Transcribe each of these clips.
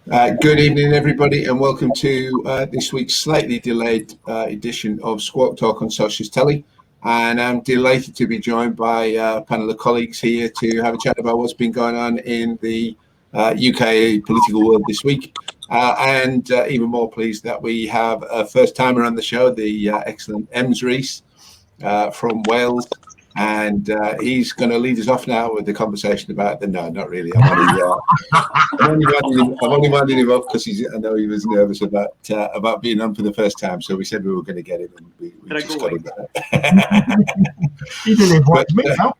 Good evening, everybody, and welcome to this week's slightly delayed edition of Squawk Talk on Socialist Telly. And I'm delighted to be joined by a panel of colleagues here to have a chat about what's been going on in the UK political world this week. And even more pleased that we have a first-timer on the show, the excellent Ems Rees from Wales. And he's going to lead us off now with the conversation about no, not really. I'm only winding him up because I know he was nervous about being on for the first time. So we said we were going to get him, and we just got him there. You didn't invite me now.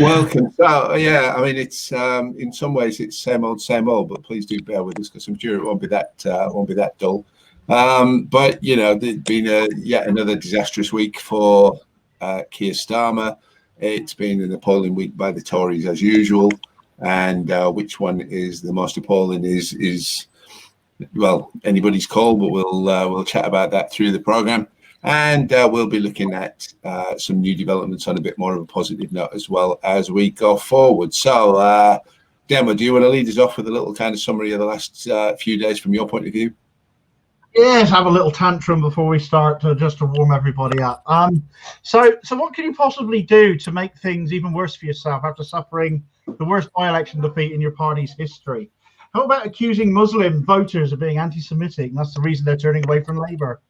Welcome. So yeah, I mean it's in some ways it's same old, but please do bear with us because I'm sure it won't be that dull. But you know, there's been yet another disastrous week for Keir Starmer. It's been an appalling week by the Tories as usual, and which one is the most appalling is well anybody's call. But we'll chat about that through the programme, and we'll be looking at some new developments on a bit more of a positive note as well as we go forward. So, Demo, do you want to lead us off with a little kind of summary of the last few days from your point of view? Yes, have a little tantrum before we start, just to warm everybody up. So what can you possibly do to make things even worse for yourself after suffering the worst by-election defeat in your party's history? How about accusing Muslim voters of being anti-Semitic? That's the reason they're turning away from Labour.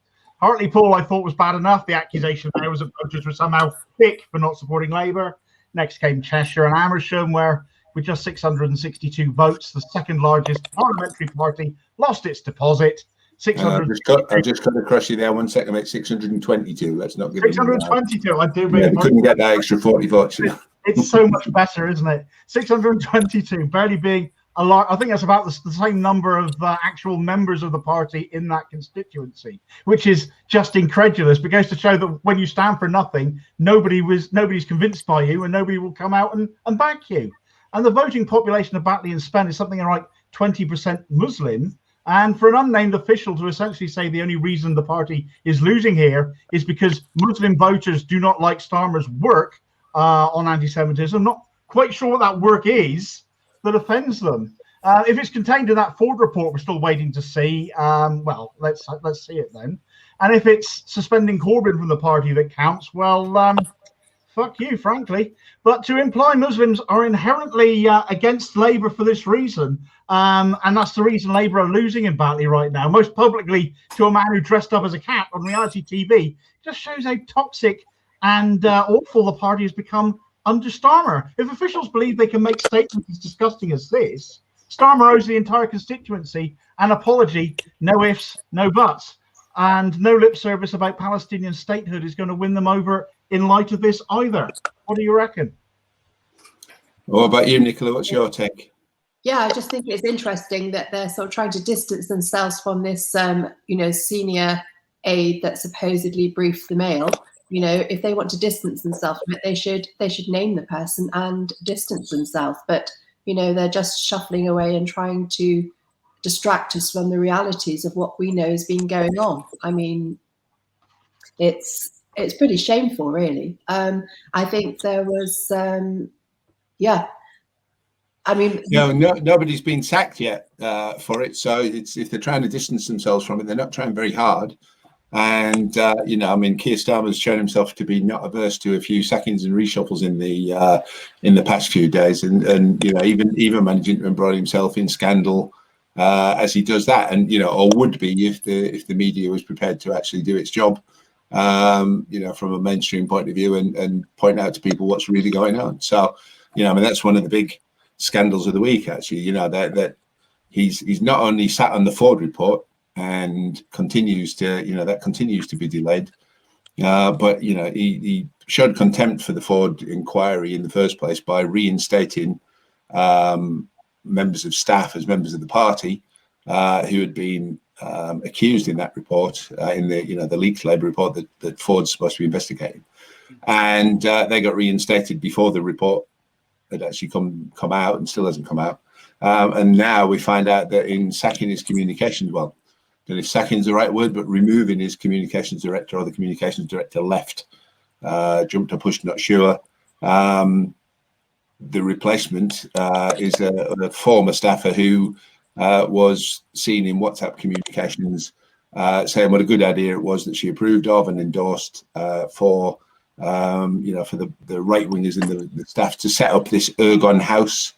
Hartlepool, I thought, was bad enough. The accusation there was that voters were somehow thick for not supporting Labour. Next came Cheshire and Amersham, where with just 662 votes, the second largest parliamentary party lost its deposit. I've just got to crush you there 1 second, mate. 622. Let's not give 622. I do. Yeah, couldn't get that extra 40 votes. You know? It's so much better, isn't it? 622, barely being a lot. I think that's about the same number of actual members of the party in that constituency, which is just incredulous. But goes to show that when you stand for nothing, nobody's convinced by you, and nobody will come out and back you. And the voting population of Batley and Spen is something like 20% Muslim. And for an unnamed official to essentially say the only reason the party is losing here is because Muslim voters do not like Starmer's work on anti-Semitism, I'm not quite sure what that work is that offends them. If it's contained in that Ford report, we're still waiting to see. Well, let's see it then. And if it's suspending Corbyn from the party that counts, well, fuck you, frankly. But to imply Muslims are inherently against Labour for this reason, and that's the reason Labour are losing in Batley right now, most publicly to a man who dressed up as a cat on reality TV, just shows how toxic and awful the party has become under Starmer. If officials believe they can make statements as disgusting as this, Starmer owes the entire constituency an apology, no ifs, no buts, and no lip service about Palestinian statehood is going to win them over in light of this either. What do you reckon? What about you, Nicola? What's your take? Yeah, I just think it's interesting that they're sort of trying to distance themselves from this, senior aide that supposedly briefed the Mail. You know, if they want to distance themselves from it, they should name the person and distance themselves. But you know, they're just shuffling away and trying to distract us from the realities of what we know has been going on. I mean, it's pretty shameful, really. I think there was, I mean, nobody's been sacked yet for it. So if they're trying to distance themselves from it, they're not trying very hard. And I mean, Keir Starmer's shown himself to be not averse to a few sackings and reshuffles in the past few days, and you know, even managing to embroil himself in scandal as he does that, and you know, or would be if the media was prepared to actually do its job. From a mainstream point of view and point out to people what's really going on. So, you know, I mean, that's one of the big scandals of the week, actually, you know, that he's not only sat on the Ford report and continues to be delayed, but, you know, he showed contempt for the Ford inquiry in the first place by reinstating members of staff as members of the party who had been accused in that report, in the leaked Labour report that Ford's supposed to be investigating, and they got reinstated before the report had actually come out, and still hasn't come out. And now we find out that in sacking his communications, well, I don't know if sacking is the right word, but removing his communications director, or the communications director left, jumped or pushed, not sure. the replacement is a former staffer who was seen in WhatsApp communications saying what a good idea it was that she approved of and endorsed for the right wingers and the staff to set up this Ergon House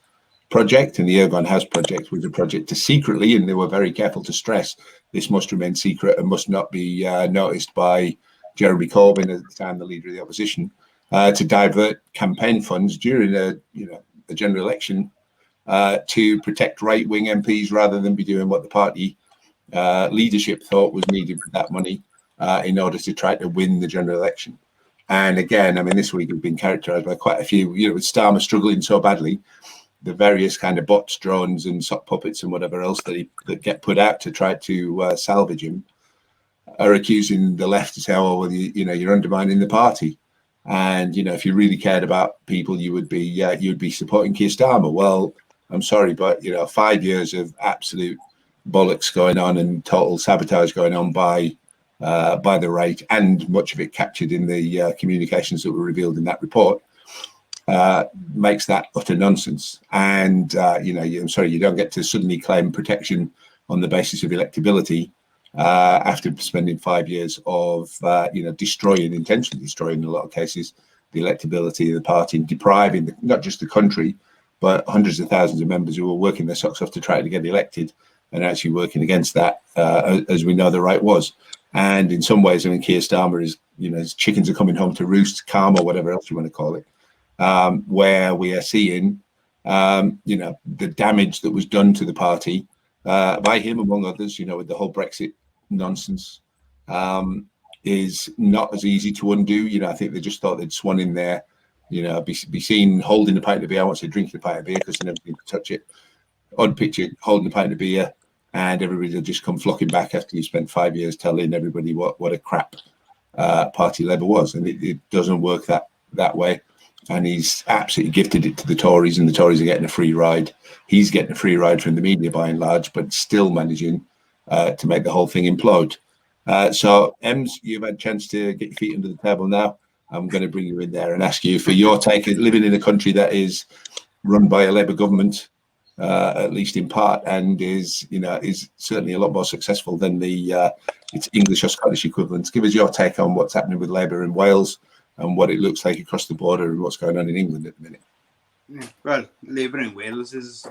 project. And the Ergon House project was a project to secretly, and they were very careful to stress, this must remain secret and must not be noticed by Jeremy Corbyn, at the time the leader of the opposition, to divert campaign funds during a general election to protect right-wing MPs rather than be doing what the party leadership thought was needed with that money in order to try to win the general election. And again, I mean, this week has been characterised by quite a few, with Starmer struggling so badly, the various kind of bots, drones and sock puppets and whatever else that get put out to try to salvage him are accusing the left to say, oh, well, you're undermining the party. And, if you really cared about people, you would be supporting Keir Starmer. Well, I'm sorry, but, 5 years of absolute bollocks going on and total sabotage going on by the right, and much of it captured in the communications that were revealed in that report, makes that utter nonsense. And I'm sorry, you don't get to suddenly claim protection on the basis of electability after spending 5 years of intentionally destroying in a lot of cases the electability of the party, and depriving not just the country but hundreds of thousands of members who were working their socks off to try to get elected, and actually working against that, as we know the right was. And in some ways, I mean, Keir Starmer is, his chickens are coming home to roost, karma, whatever else you want to call it, where we are seeing, the damage that was done to the party by him, among others, with the whole Brexit nonsense, is not as easy to undo. I think they just thought they'd swan in there, be seen holding a pint of beer. I won't say drinking a pint of beer because they never need to touch it. Odd picture, holding a pint of beer, and everybody will just come flocking back after you spent 5 years telling everybody what a crap party Labour was. And it doesn't work that way. And he's absolutely gifted it to the Tories, and the Tories are getting a free ride. He's getting a free ride from the media by and large, but still managing to make the whole thing implode. So, Ems, you've had a chance to get your feet under the table now. I'm going to bring you in there and ask you for your take. Living in a country that is run by a Labour government, at least in part, and is certainly a lot more successful than its English or Scottish equivalents. Give us your take on what's happening with Labour in Wales and what it looks like across the border and what's going on in England at the minute. Yeah, well, Labour in Wales is,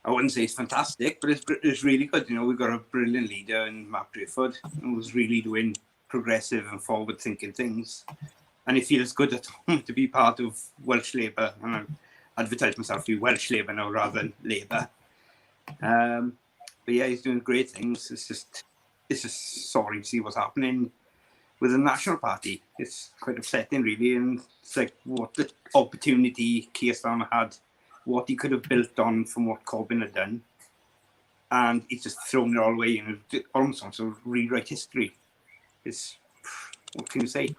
I wouldn't say it's fantastic, but it's really good. We've got a brilliant leader in Mark Drakeford, who's really doing progressive and forward-thinking things. And it feels good at home to be part of Welsh Labour. And I advertise myself to be Welsh Labour now rather than Labour. But yeah, he's doing great things. It's just sorry to see what's happening with the National Party. It's quite upsetting, really. And it's like what the opportunity Keir Starmer had, what he could have built on from what Corbyn had done. And he's just thrown it all away and almost wants to rewrite history. What can you say?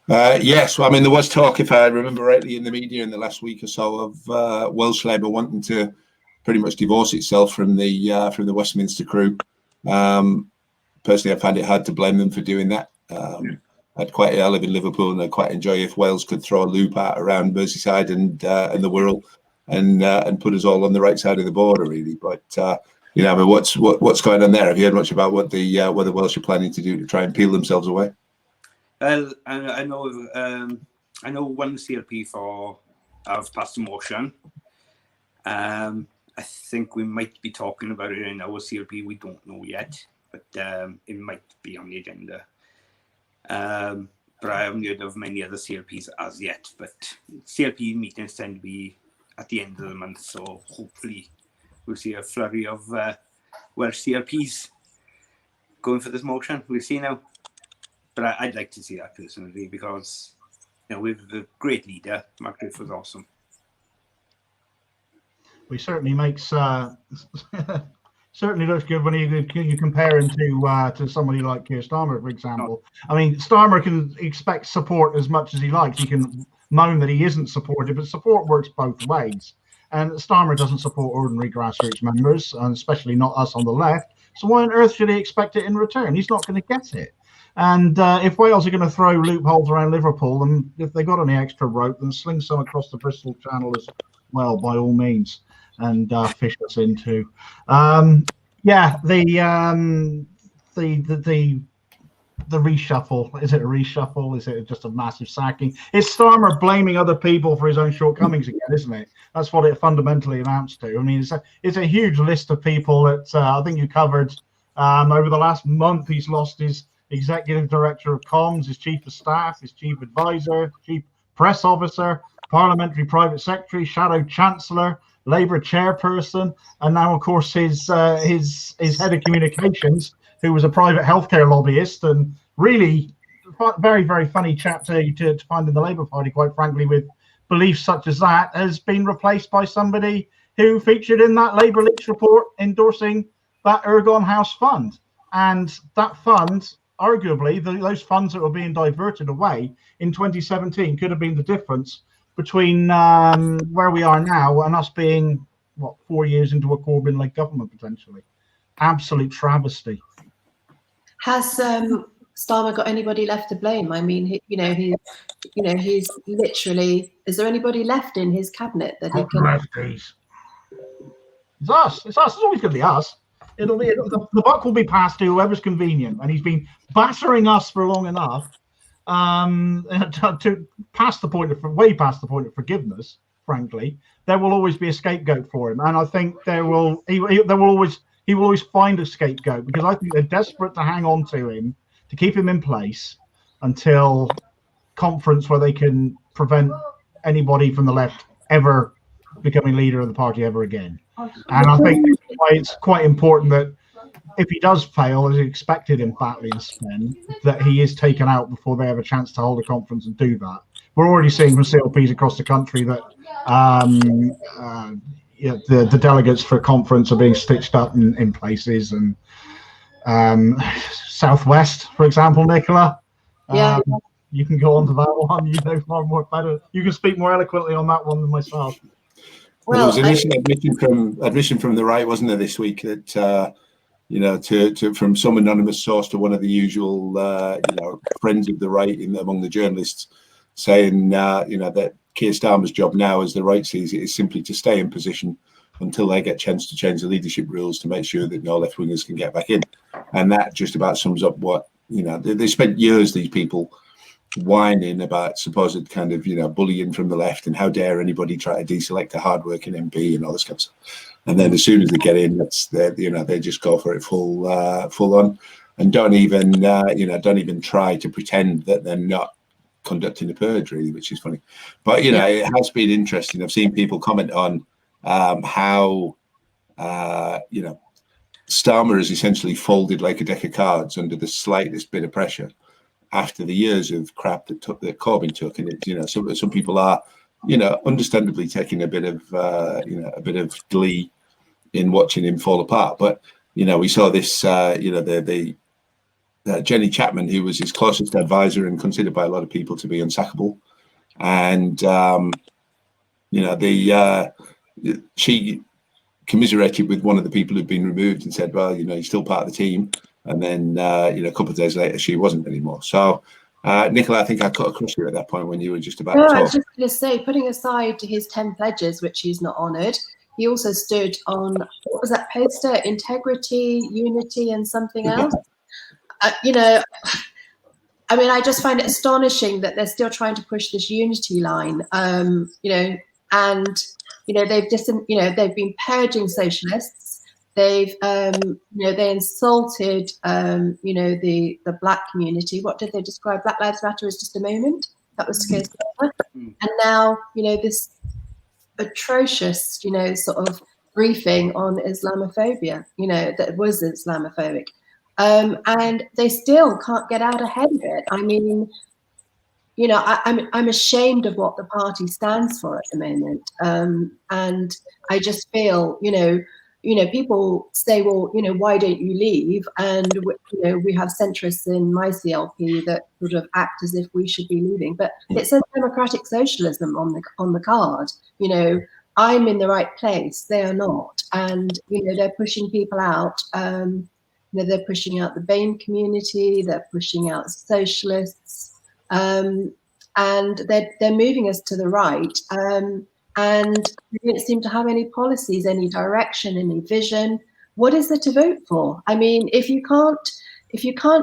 Yes, well, I mean, there was talk, if I remember rightly, in the media in the last week or so of Welsh Labour wanting to pretty much divorce itself from the Westminster crew. Personally, I find it hard to blame them for doing that. I live in Liverpool, and I quite enjoy if Wales could throw a loop out around Merseyside and the Wirral and put us all on the right side of the border, really. But I mean, what's going on there? Have you heard much about what the Welsh are planning to do to try and peel themselves away? Well, I know one CLP have passed a motion. I think we might be talking about it in our CLP. We don't know yet, but it might be on the agenda. But I haven't heard of many other CLPs as yet. But CLP meetings tend to be at the end of the month, so hopefully we'll see a flurry of Welsh CLPs going for this motion. We'll see now. But I'd like to see that personally because, we have a great leader. Mark Drakeford's awesome. He certainly makes certainly looks good when you compare him to somebody like Keir Starmer, for example. I mean, Starmer can expect support as much as he likes. He can moan that he isn't supported, but support works both ways. And Starmer doesn't support ordinary grassroots members, and especially not us on the left. So why on earth should he expect it in return? He's not going to get it. And if Wales are going to throw loopholes around Liverpool, and if they got any extra rope, then sling some across the Bristol Channel as well, by all means, and fish us into. Yeah, the reshuffle. Is it a reshuffle? Is it just a massive sacking? It's Starmer blaming other people for his own shortcomings again, isn't it? That's what it fundamentally amounts to. I mean, it's a huge list of people that I think you covered over the last month. He's lost his executive director of comms, his chief of staff, his chief advisor, chief press officer, parliamentary private secretary, shadow chancellor, Labour chairperson, and now, of course, his head of communications, who was a private healthcare lobbyist, and really very, very funny chap to find in the Labour Party, quite frankly, with beliefs such as that, has been replaced by somebody who featured in that Labour Leaks report endorsing that Ergon House fund. And that fund, arguably, those funds that were being diverted away in 2017 could have been the difference between where we are now and us being, what, 4 years into a Corbyn-led government, potentially. Absolute travesty. Has Starmer got anybody left to blame? I mean, he's literally. Is there anybody left in his cabinet that he can? Lefties. It's us. It's us. It's always going to be us. The buck will be passed to whoever's convenient, and he's been battering us for long enough to pass the point of way past the point of forgiveness. Frankly, there will always be a scapegoat for him, and I think he will always find a scapegoat, because I think they're desperate to hang on to him, to keep him in place until conference, where they can prevent anybody from the left ever becoming leader of the party ever again. And I think that's why it's quite important that if he does fail, as expected in Batley and Spen, that he is taken out before they have a chance to hold a conference and do that. We're already seeing from CLPs across the country that the delegates for conference are being stitched up in places, and Southwest, for example, Nicola. You can go on to that one. You know far more better. You can speak more eloquently on that one than myself. Well, there was initial admission from the right, wasn't there, this week, that from some anonymous source to one of the usual friends of the right among the journalists, saying that Keir Starmer's job now, as the right sees it, is simply to stay in position until they get a chance to change the leadership rules to make sure that no left-wingers can get back in. And that just about sums up what, they spent years, these people, whining about supposed kind of, bullying from the left, and how dare anybody try to deselect a hard-working MP and all this kind of stuff. And then as soon as they get in, they just go for it full on, and don't even try to pretend that they're not conducting a purge, really, which is funny. But it has been interesting. I've seen people comment on how Starmer has essentially folded like a deck of cards under the slightest bit of pressure after the years of crap that Corbyn took. And some people are understandably taking a bit of glee in watching him fall apart. But we saw this Jenny Chapman, who was his closest advisor and considered by a lot of people to be unsackable, and she commiserated with one of the people who'd been removed and said, well, he's still part of the team. And then a couple of days later, she wasn't anymore. So Nicola, I think I cut across you at that point when you were just about to talk. I was just going to say, putting aside his 10 pledges, which he's not honoured, he also stood on, what was that poster? Integrity, unity, and something else. I just find it astonishing that they're still trying to push this unity line. They've been purging socialists. They've, they insulted, the black community. What did they describe? Black Lives Matter as just a moment. That was to go. And now, this atrocious, sort of briefing on Islamophobia, that was Islamophobic. And they still can't get out ahead of it. I mean, I'm ashamed of what the party stands for at the moment. And I just feel, people say, well, why don't you leave? And, we have centrists in my CLP that sort of act as if we should be leaving. But it says democratic socialism on the card. I'm in the right place. They are not. And, they're pushing people out. You know, they're pushing out the BAME community, they're pushing out socialists, and they're moving us to the right. And they don't seem to have any policies, any direction, any vision. What is there to vote for? I mean, if you can't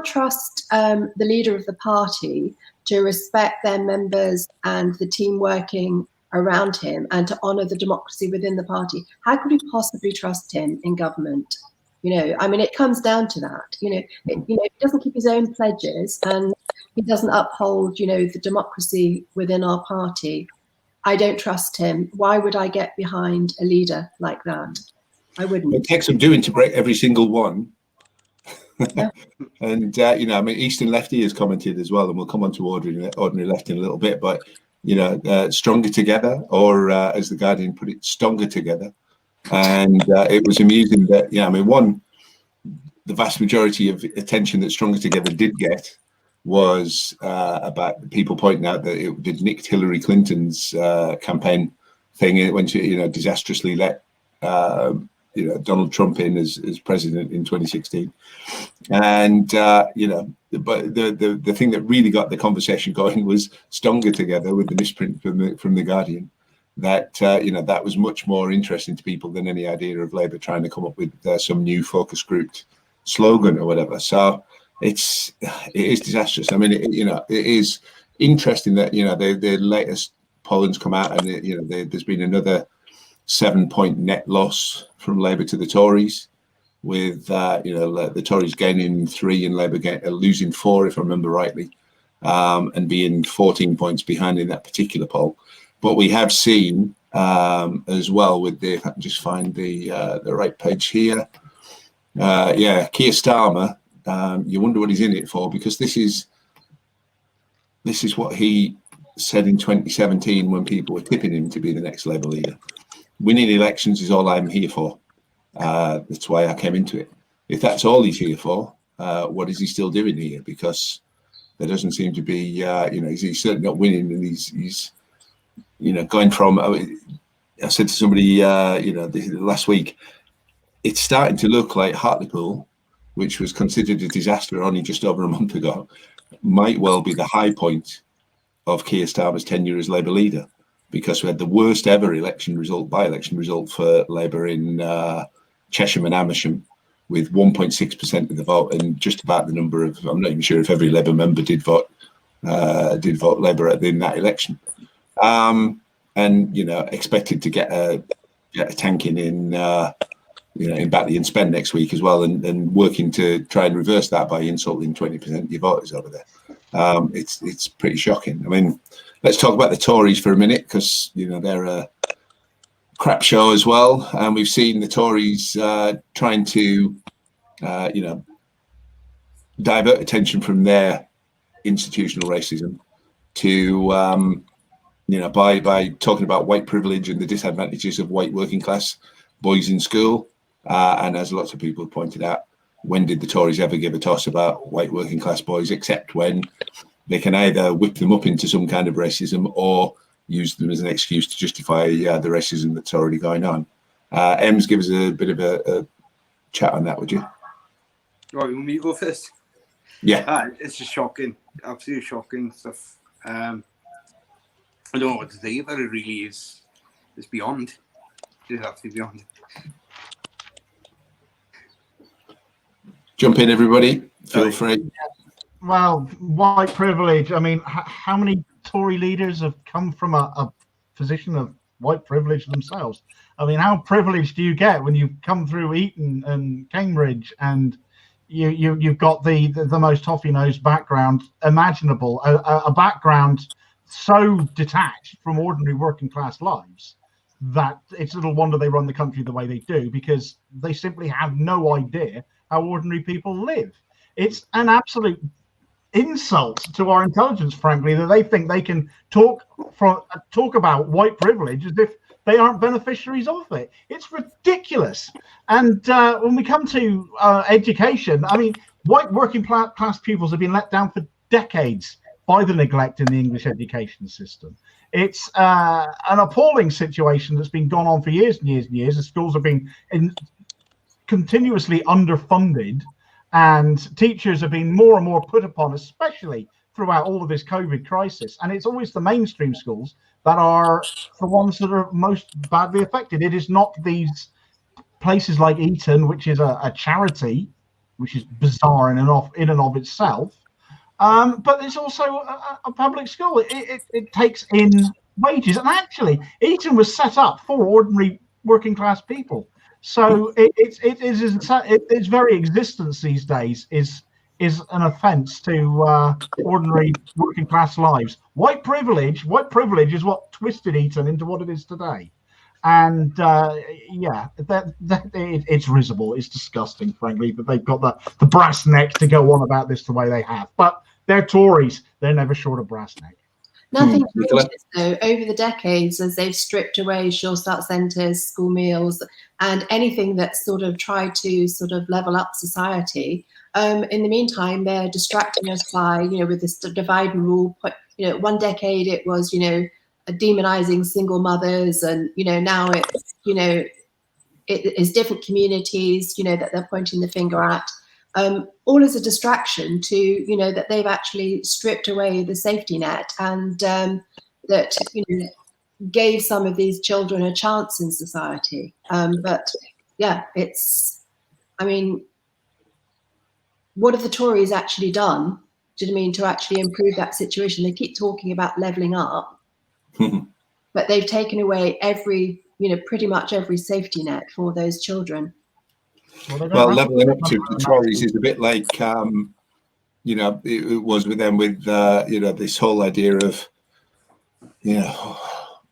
trust the leader of the party to respect their members and the team working around him and to honour the democracy within the party, how could we possibly trust him in government? You know, I mean, it comes down to that. You know, if he doesn't keep his own pledges and he doesn't uphold, you know, the democracy within our party, I don't trust him. Why would I get behind a leader like that? I wouldn't. It takes some doing to break every single one. Yeah. And, you know, I mean, Eastern Lefty has commented as well, and we'll come on to Ordinary Left in a little bit, but, you know, stronger together, or as the Guardian put it, stronger together. And it was amusing that, yeah, I mean, the vast majority of attention that Stronger Together did get was about people pointing out that it did nicked Hillary Clinton's campaign thing. It went to, you know, disastrously let you know, Donald Trump in as president in 2016, and you know, but the thing that really got the conversation going was Stronger Together, with the misprint from the Guardian. That you know, that was much more interesting to people than any idea of Labour trying to come up with some new focus group slogan or whatever. So it is disastrous. I mean, you know, it is interesting that, you know, the latest pollings come out, and you know, there's been another 7-point net loss from Labour to the Tories, with you know, the Tories gaining 3 and Labour losing 4, if I remember rightly, and being 14 points behind in that particular poll. But we have seen as well, with the, if I can just find the right page here, yeah, Keir Starmer. You wonder what he's in it for, because this is what he said in 2017 when people were tipping him to be the next Labour leader. Winning elections is all I'm here for. That's why I came into it. If that's all he's here for, what is he still doing here? Because there doesn't seem to be, you know, he's certainly not winning, and he's you know, going from, I said to somebody, you know, last week, it's starting to look like Hartlepool, which was considered a disaster only just over a month ago, might well be the high point of Keir Starmer's tenure as Labour leader, because we had the worst ever by-election result for Labour in Chesham and Amersham, with 1.6% of the vote, and just about the number of, I'm not even sure if every Labour member did vote Labour in that election. And, you know, expected to get a tanking in, you know, in Batley and Spen next week as well, and working to try and reverse that by insulting 20% of your voters over there. It's pretty shocking. I mean, let's talk about the Tories for a minute, because, you know, they're a crap show as well, and we've seen the Tories trying to, you know, divert attention from their institutional racism to, you know, by talking about white privilege and the disadvantages of white working class boys in school. And as lots of people have pointed out, when did the Tories ever give a toss about white working class boys, except when they can either whip them up into some kind of racism or use them as an excuse to justify the racism that's already going on. Ems, give us a bit of a chat on that, would you? Right, you want me to go first? Yeah. It's just shocking, absolutely shocking stuff. I don't know what to say about it. Really, it's beyond. It's absolutely beyond. Jump in, everybody. Feel free. Well, white privilege. I mean, how many Tory leaders have come from a position of white privilege themselves? I mean, how privileged do you get when you come through Eton and Cambridge, and you've got the most toffee-nosed background imaginable, a background so detached from ordinary working class lives that it's little wonder they run the country the way they do, because they simply have no idea how ordinary people live. It's an absolute insult to our intelligence, frankly, that they think they can talk about white privilege as if they aren't beneficiaries of it. It's ridiculous. And when we come to education, I mean, white working class pupils have been let down for decades by the neglect in the English education system. It's an appalling situation that's been gone on for years and years and years. The schools have been continuously underfunded, and teachers have been more and more put upon, especially throughout all of this COVID crisis. And it's always the mainstream schools that are the ones that are most badly affected. It is not these places like Eton, which is a charity, which is bizarre in and of itself. But it's also a public school. It takes in wages, and actually, Eton was set up for ordinary working class people. So its very existence these days is an offence to ordinary working class lives. White privilege is what twisted Eton into what it is today. And yeah, it's risible. It's disgusting, frankly, that they've got the brass neck to go on about this the way they have. But they're Tories. They're never short of brass neck. Nothing changes, though, over the decades as they've stripped away sure start centres, school meals, and anything that sort of tried to sort of level up society. In the meantime, they're distracting us by, with this divide and rule. One decade it was, demonizing single mothers, and now it's, it is different communities, that they're pointing the finger at. All as a distraction to, that they've actually stripped away the safety net, and that, gave some of these children a chance in society. But yeah, what have the Tories actually done? Do you know what I mean, to actually improve that situation? They keep talking about levelling up, but they've taken away pretty much every safety net for those children. Well, levelling up to the Tories is a bit like, it was with them with, this whole idea of,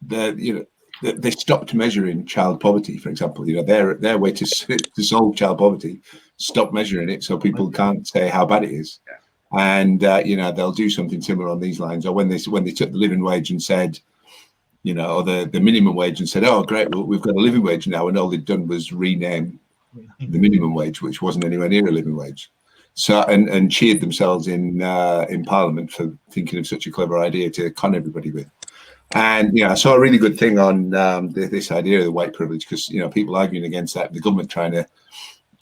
they stopped measuring child poverty, for example. Their way to solve child poverty, stop measuring it so people can't say how bad it is. And, they'll do something similar on these lines. Or when they took the living wage and said, or the minimum wage and said, oh, great, well, we've got a living wage now. And all they'd done was rename the minimum wage, which wasn't anywhere near a living wage. So, and cheered themselves in Parliament for thinking of such a clever idea to con everybody with. And, I saw a really good thing on this idea of the white privilege, because, people arguing against that, the government trying to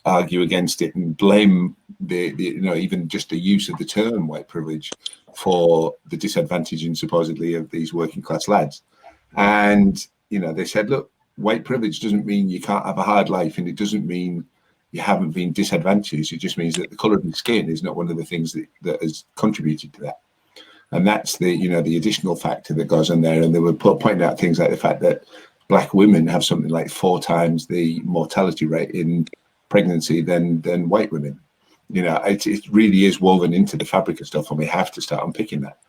argue against it and blame the even just the use of the term white privilege for the disadvantaging supposedly of these working class lads. And, they said, look, white privilege doesn't mean you can't have a hard life, and it doesn't mean you haven't been disadvantaged. It just means that the colour of your skin is not one of the things that has contributed to that. And that's the additional factor that goes on there. And they were pointing out things like the fact that black women have something like 4 times the mortality rate in pregnancy than white women. It really is woven into the fabric of stuff, and we have to start unpicking that.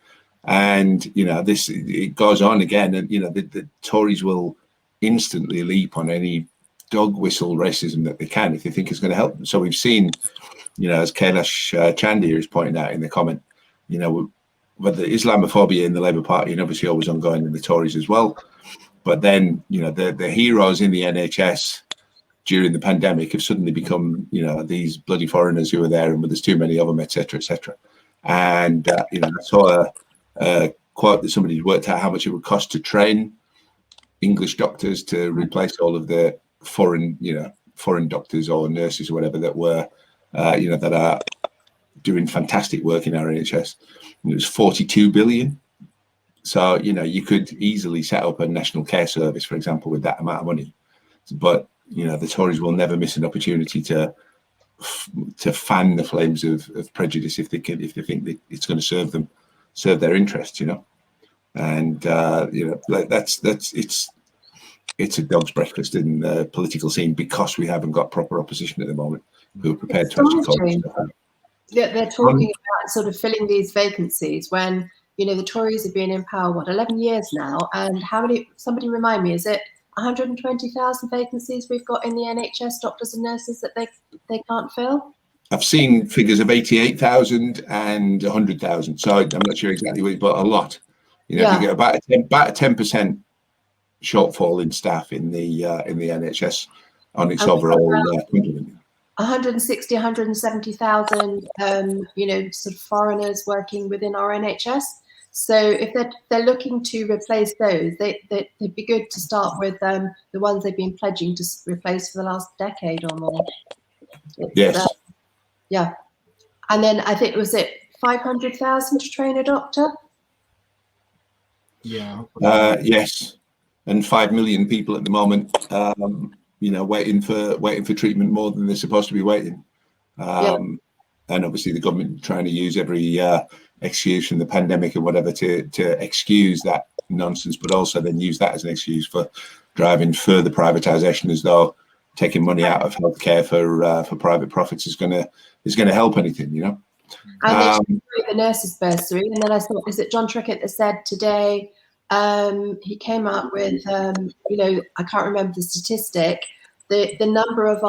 And it goes on again, and the Tories will instantly leap on any dog whistle racism that they can if they think it's going to help them. So we've seen, as Kailash Chandy is pointing out in the comment, whether Islamophobia in the Labour Party and obviously always ongoing in the Tories as well. But then, the heroes in the NHS during the pandemic have suddenly become, these bloody foreigners who are there, and there's too many of them, etc., etc. And, I saw a quote that somebody worked out how much it would cost to train English doctors to replace all of the foreign doctors or nurses or whatever that were, that are doing fantastic work in our NHS. And it was 42 billion. So, you could easily set up a national care service, for example, with that amount of money. But, the Tories will never miss an opportunity to fan the flames of prejudice if they think that it's going to serve their interests, And, it's a dog's breakfast in the political scene, because we haven't got proper opposition at the moment who are prepared to actually call stuff out. Yeah, they're talking about sort of filling these vacancies when, the Tories have been in power, 11 years now, and how many, somebody remind me, is it 120,000 vacancies we've got in the NHS, doctors and nurses, that they can't fill? I've seen figures of 88,000 and 100,000, so I'm not sure exactly what, but a lot. You get about a 10% shortfall in staff in the NHS on its overall complement. 160, 170,000, sort of foreigners working within our NHS. So if they're looking to replace those, they'd be good to start with the ones they've been pledging to replace for the last decade or more. Yes. Yeah. And then I think, was it 500,000 to train a doctor? Yeah. Yes, and 5 million people at the moment, you know, waiting for treatment more than they're supposed to be waiting. And obviously the government trying to use every excuse from the pandemic or whatever to excuse that nonsense, but also then use that as an excuse for driving further privatization, as though taking money out of healthcare for private profits is going to help anything, you know. And the nurses bursary, and then I saw, is it John Trickett that said today, he came out with, you know, I can't remember the statistic, the number of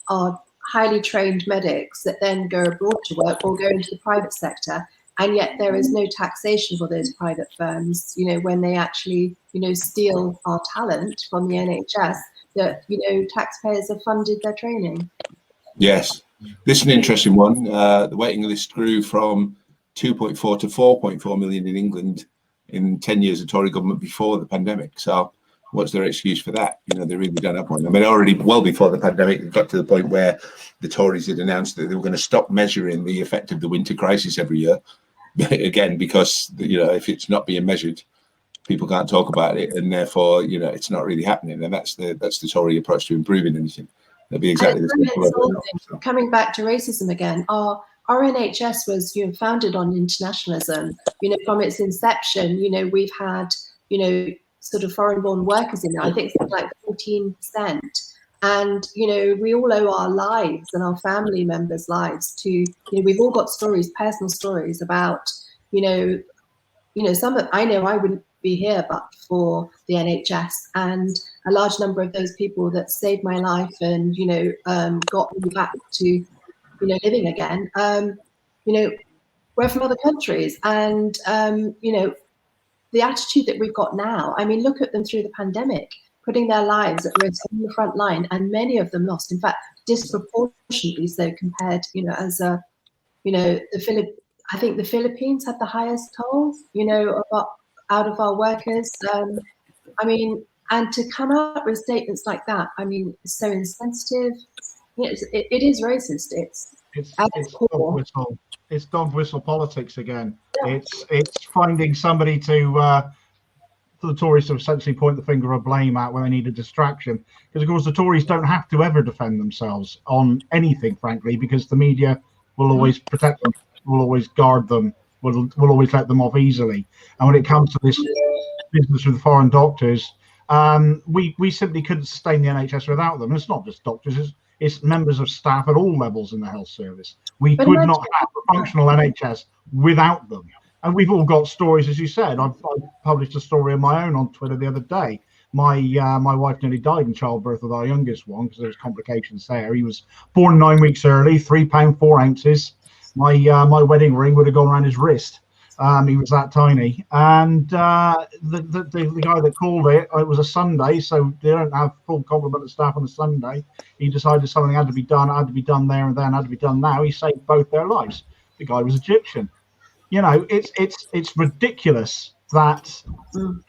our highly trained medics that then go abroad to work or go into the private sector, and yet there is no taxation for those private firms, you know, when they actually, you know, steal our talent from the NHS, that, you know, taxpayers have funded their training. Yes. This is an interesting one. The waiting list grew from 2.4 to 4.4 million in England in 10 years of Tory government before the pandemic. So what's their excuse for that? You know, they really don't have one. I mean, already well before the pandemic, it got to the point where the Tories had announced that they were going to stop measuring the effect of the winter crisis every year. Again, because, you know, if it's not being measured, people can't talk about it, and therefore, you know, it's not really happening. And that's the Tory approach to improving anything. It'll be exactly the same. So. Coming back to racism again, our NHS was, you know, founded on internationalism. You know, from its inception, you know, we've had, you know, sort of foreign-born workers in there. I think it's like 14%. And, you know, we all owe our lives and our family members' lives to, you know, we've all got stories, personal stories about, you know, some of, I know I wouldn't be here but for the NHS, and a large number of those people that saved my life and, you know, got me back to, you know, living again, you know, we're from other countries. And, you know, the attitude that we've got now, I mean, look at them through the pandemic, putting their lives at risk on the front line, and many of them lost, in fact, disproportionately so compared, you know, as a, you know, I think the Philippines had the highest toll, you know, out of our workers. I mean, and to come out with statements like that, I mean, it's so insensitive. It is racist. It's dog whistle. It's dog whistle politics again. Yeah. It's finding somebody to for the Tories to essentially point the finger of blame at when they need a distraction. Because of course the Tories don't have to ever defend themselves on anything, frankly, because the media will always protect them, will always guard them, will always let them off easily. And when it comes to this business with foreign doctors, we simply couldn't sustain the NHS without them. And it's not just doctors, it's members of staff at all levels in the health service. We could not have a functional NHS without them. And we've all got stories, as you said. I published a story of my own on Twitter the other day. My wife nearly died in childbirth with our youngest one because there was complications there. He was born 9 weeks early, 3 pounds 4 ounces. My wedding ring would have gone around his wrist. He was that tiny. And the guy that called it was a Sunday, so they don't have full complement of staff on a Sunday. He decided something had to be done. It had to be done there and then, had to be done now. He saved both their lives. The guy was Egyptian. You know, it's ridiculous that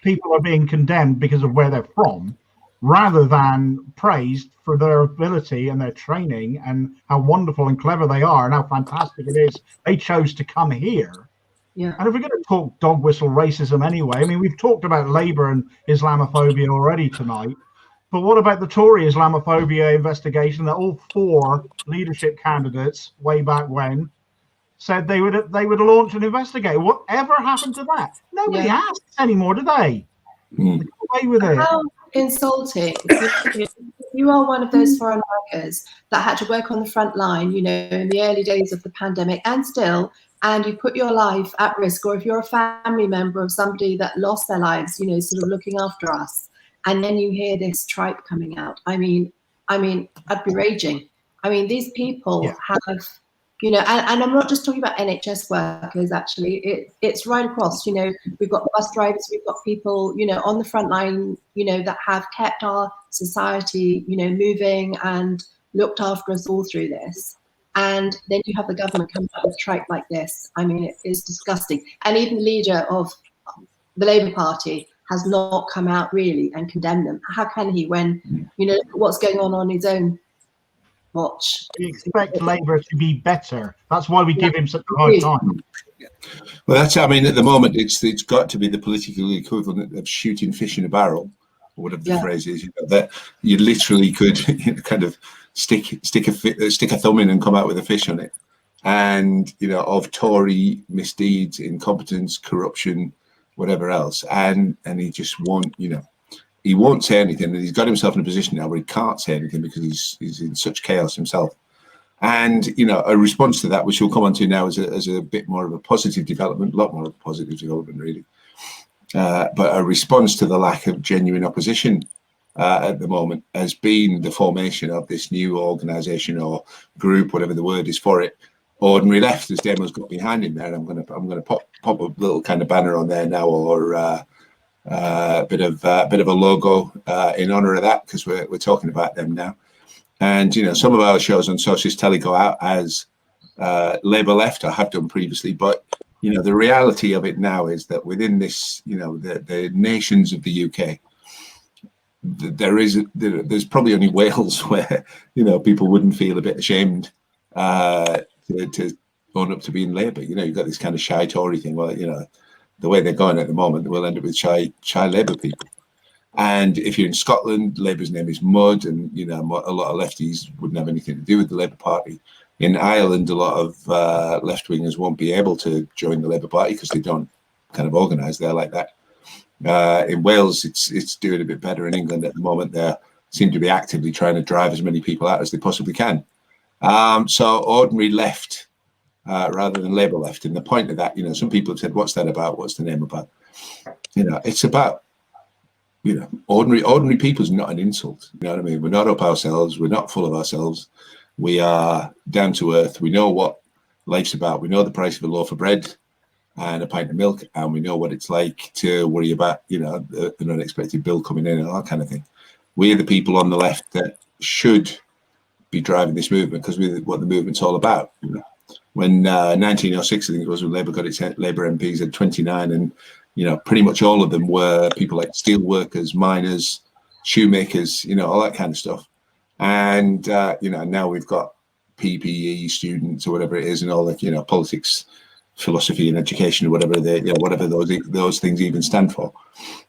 people are being condemned because of where they're from, rather than praised for their ability and their training and how wonderful and clever they are and how fantastic it is they chose to come here. Yeah. And if we're going to talk dog whistle racism anyway, I mean, we've talked about Labour and Islamophobia already tonight, but what about the Tory Islamophobia investigation that all 4 leadership candidates way back when said they would launch and investigate? Whatever happened to that? Nobody asks anymore, do they? Get away with it. How insulting. You are one of those foreign workers that had to work on the front line, you know, in the early days of the pandemic and still, and you put your life at risk, or if you're a family member of somebody that lost their lives, you know, sort of looking after us, and then you hear this tripe coming out. I mean, I'd be raging. I mean, these people have, you know, and I'm not just talking about NHS workers, actually, it's right across, you know, we've got bus drivers, we've got people, you know, on the front line, you know, that have kept our society, you know, moving and looked after us all through this. And then you have the government come up with tripe like this. I mean, it is disgusting. And even the leader of the Labour Party has not come out really and condemned them. How can he when, you know, what's going on his own watch. We expect Labour to be better. That's why we give him such a hard time. Well, that's, I mean, at the moment, it's got to be the political equivalent of shooting fish in a barrel, or whatever the phrase is. You know, that you literally could kind of stick a thumb in and come out with a fish on it. And, you know, of Tory misdeeds, incompetence, corruption, whatever else. And he just won't, you know, he won't say anything. And he's got himself in a position now where he can't say anything because he's in such chaos himself. And, you know, a response to that, which we'll come on to now as a bit more of a positive development, a lot more of a positive development, really. But a response to the lack of genuine opposition at the moment has been the formation of this new organisation or group, whatever the word is for it, Ordinary Left, as Damo's got behind him there. I'm gonna pop a little kind of banner on there now, or a bit of a logo in honour of that, because we're talking about them now. And, you know, some of our shows on Socialist Telly go out as Labour Left, or have done previously. But, you know, the reality of it now is that within this, you know, the nations of the UK, there's probably only Wales where, you know, people wouldn't feel a bit ashamed to own up to being Labour. You know, you've got this kind of shy Tory thing. Well, you know, the way they're going at the moment, we'll end up with shy Labour people. And if you're in Scotland, Labour's name is mud, and, you know, a lot of lefties wouldn't have anything to do with the Labour Party. In Ireland, a lot of left-wingers won't be able to join the Labour Party because they don't kind of organise there like that. In Wales, it's doing a bit better. In England at the moment, they seem to be actively trying to drive as many people out as they possibly can. So Ordinary Left rather than Labour Left. And the point of that, you know, some people have said, what's that about? What's the name about? You know, it's about, you know, ordinary people is not an insult. You know what I mean? We're not up ourselves. We're not full of ourselves. We are down to earth. We know what life's about. We know the price of a loaf of bread and a pint of milk, and we know what it's like to worry about, you know, an unexpected bill coming in and all that kind of thing. We are the people on the left that should be driving this movement, because we're what the movement's all about. You know? When 1906, I think it was, when Labour got its Labour MPs at 29, and, you know, pretty much all of them were people like steel workers, miners, shoemakers, you know, all that kind of stuff. And, you know, now we've got PPE students or whatever it is, and all that, you know, politics, philosophy and education, or whatever they, you know, whatever those things even stand for.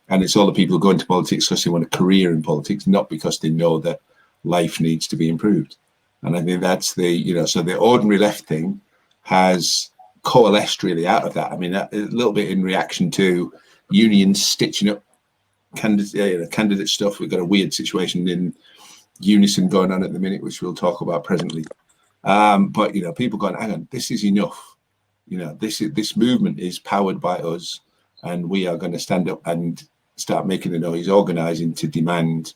And it's all the people who go into politics because they want a career in politics, not because they know that life needs to be improved. And I think that's the, you know, so the Ordinary Left thing has coalesced really out of that. I mean, a little bit in reaction to unions stitching up candidate stuff. We've got a weird situation in Unison going on at the minute, which we'll talk about presently. But, you know, people going, hang on, this is enough. You know, this movement is powered by us, and we are going to stand up and start making a noise, organising to demand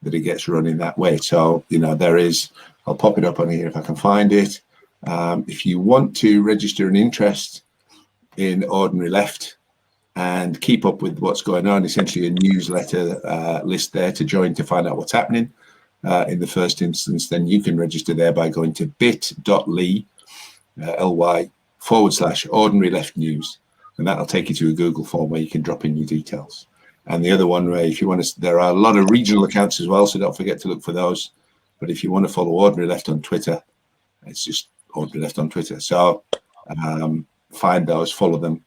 that it gets run in that way. So, you know, there is, I'll pop it up on here if I can find it. If you want to register an interest in Ordinary Left and keep up with what's going on, essentially a newsletter list there to join to find out what's happening in the first instance, then you can register there by going to bit.ly, /Ordinary Left News. And that'll take you to a Google form where you can drop in your details. And the other one, where if you want to, there are a lot of regional accounts as well, so don't forget to look for those. But if you want to follow Ordinary Left on Twitter, it's just Ordinary Left on Twitter. So find those, follow them,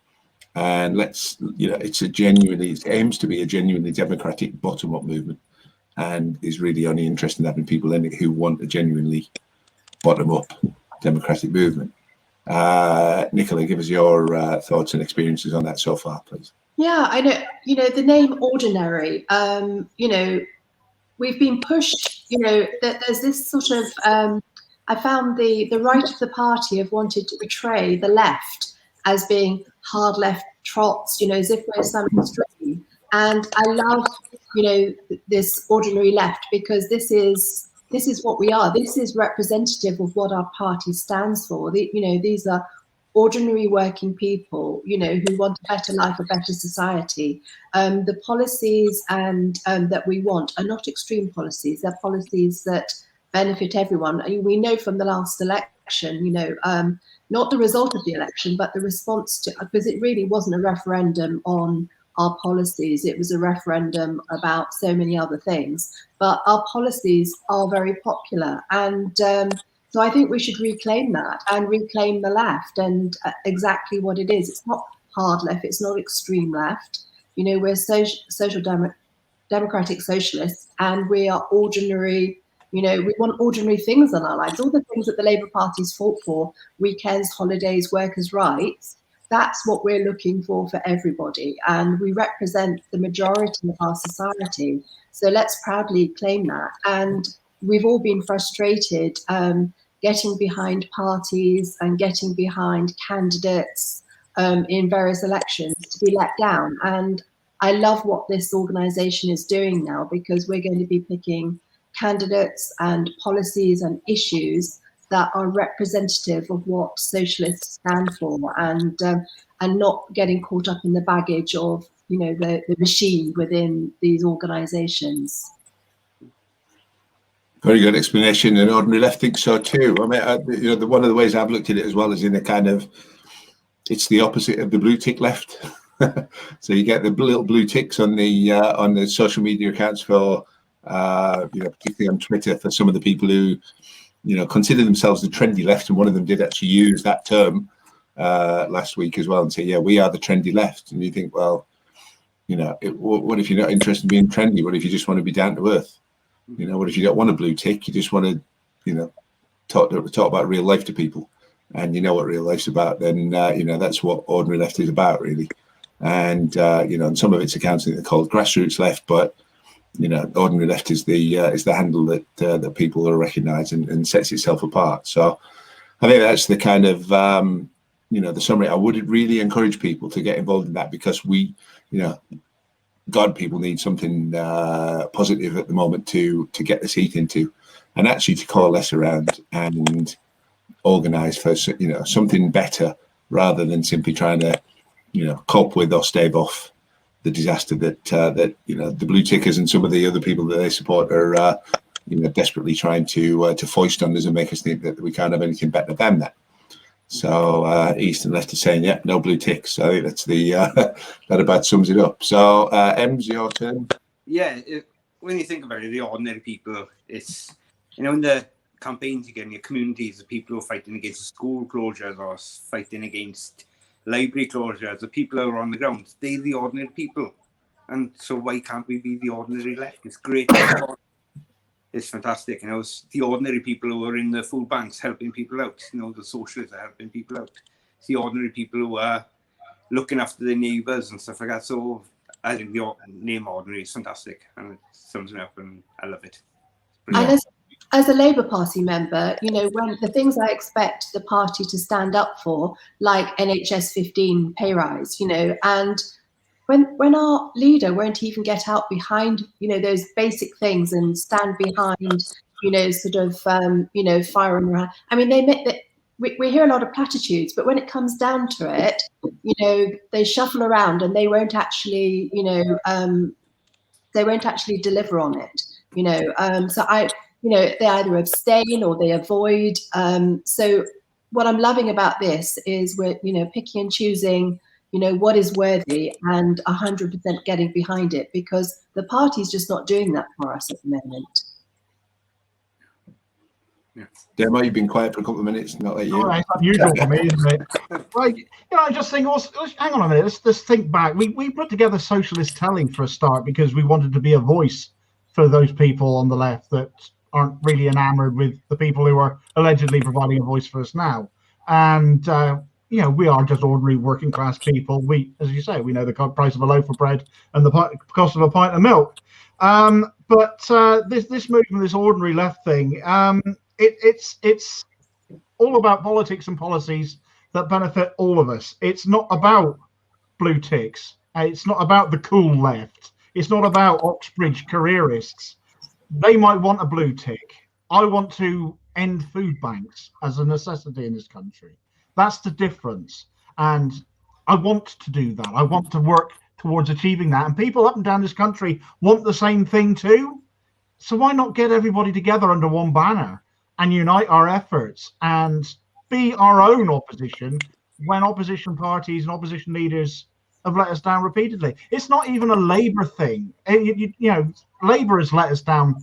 and let's, you know, it aims to be a genuinely democratic bottom-up movement, and is really only interested in having people in it who want a genuinely bottom-up democratic movement. Nicola, give us your thoughts and experiences on that so far, please. Yeah, I know, you know, the name Ordinary, you know, we've been pushed, you know, that there's this sort of, I found the right of the party have wanted to portray the left as being hard left trots, you know, as if we're some extreme. And I love, you know, this Ordinary Left, because this is what we are. This is representative of what our party stands for. You know, these are ordinary working people, you know, who want a better life, a better society. The policies and that we want are not extreme policies. They're policies that benefit everyone. We know from the last election, you know, not the result of the election, but the response to, because it really wasn't a referendum on our policies. It was a referendum about so many other things, but our policies are very popular. And so I think we should reclaim that and reclaim the left and exactly what it is. It's not hard left, it's not extreme left. You know, we're democratic socialists, and we are ordinary. You know, we want ordinary things in our lives. All the things that the Labour Party's fought for, weekends, holidays, workers' rights, that's what we're looking for everybody. And we represent the majority of our society. So let's proudly claim that. And we've all been frustrated getting behind parties and getting behind candidates in various elections to be let down. And I love what this organisation is doing now, because we're going to be picking candidates and policies and issues that are representative of what socialists stand for, and not getting caught up in the baggage of, you know, the machine within these organisations. Very good explanation, and Ordinary Left thinks so too. I mean, you know, one of the ways I've looked at it as well is in a kind of, it's the opposite of the blue tick left. So you get the little blue ticks on the social media accounts for, you know, particularly on Twitter, for some of the people who, you know, consider themselves the trendy left, and one of them did actually use that term last week as well, and say, yeah, we are the trendy left. And you think, well, you know, what if you're not interested in being trendy? What if you just want to be down to earth? You know, what if you don't want a blue tick? You just want to, you know, talk about real life to people, and you know what real life's about. Then you know, that's what Ordinary Left is about, really. And you know, and some of its accounts they're called grassroots left, but you know, Ordinary Left is the handle that that people will recognise and sets itself apart. So I think that's the kind of you know, the summary. I would really encourage people to get involved in that, because we, you know, God, people need something positive at the moment to get their teeth into, and actually to coalesce around and organise for, you know, something better, rather than simply trying to, you know, cope with or stave off the disaster that that, you know, the blue tickers and some of the other people that they support are you know, desperately trying to foist on us and make us think that we can't have anything better than that. So East and Left is saying, yeah, no blue ticks. I think that's the that about sums it up. So Ems, your turn. Yeah, when you think about it, the ordinary people, it's, you know, in the campaigns you get in your communities, the people who are fighting against school closures or fighting against library closures, the people who are on the ground, they're the ordinary people. And so why can't we be the ordinary left? It's great. It's fantastic. You know, it's the ordinary people who are in the food banks helping people out. You know, the socialists are helping people out. It's the ordinary people who are looking after their neighbours and stuff like that. So I think the name Ordinary is fantastic, and it sums me up, and I love it. And as a Labour Party member, you know, when the things I expect the party to stand up for, like NHS 15 pay rise, you know, and when our leader won't even get out behind, you know, those basic things and stand behind, you know, sort of, you know, firing around. I mean, they admit that we hear a lot of platitudes, but when it comes down to it, you know, they shuffle around and they won't actually, you know, they won't actually deliver on it, you know. So you know, they either abstain or they avoid. So what I'm loving about this is we're, you know, picking and choosing, you know, what is worthy and 100% getting behind it, because the party's just not doing that for us at the moment. Yeah. Demo, you've been quiet for a couple of minutes. Not like you. Right, it's unusual for me, isn't it? Right. You know, I just think, hang on a minute. Let's think back. We put together socialist telling for a start because we wanted to be a voice for those people on the left that aren't really enamored with the people who are allegedly providing a voice for us now. And you know, we are just ordinary working class people. We, as you say, we know the price of a loaf of bread and the cost of a pint of milk. But this movement, this Ordinary Left thing, it's all about politics and policies that benefit all of us. It's not about blue ticks. It's not about the cool left. It's not about Oxbridge careerists. They might want a blue tick. I want to end food banks as a necessity in this country. That's the difference. And I want to do that. I want to work towards achieving that. And people up and down this country want the same thing too. So why not get everybody together under one banner and unite our efforts and be our own opposition when opposition parties and opposition leaders have let us down repeatedly. It's not even a Labour thing. You know, Labour has let us down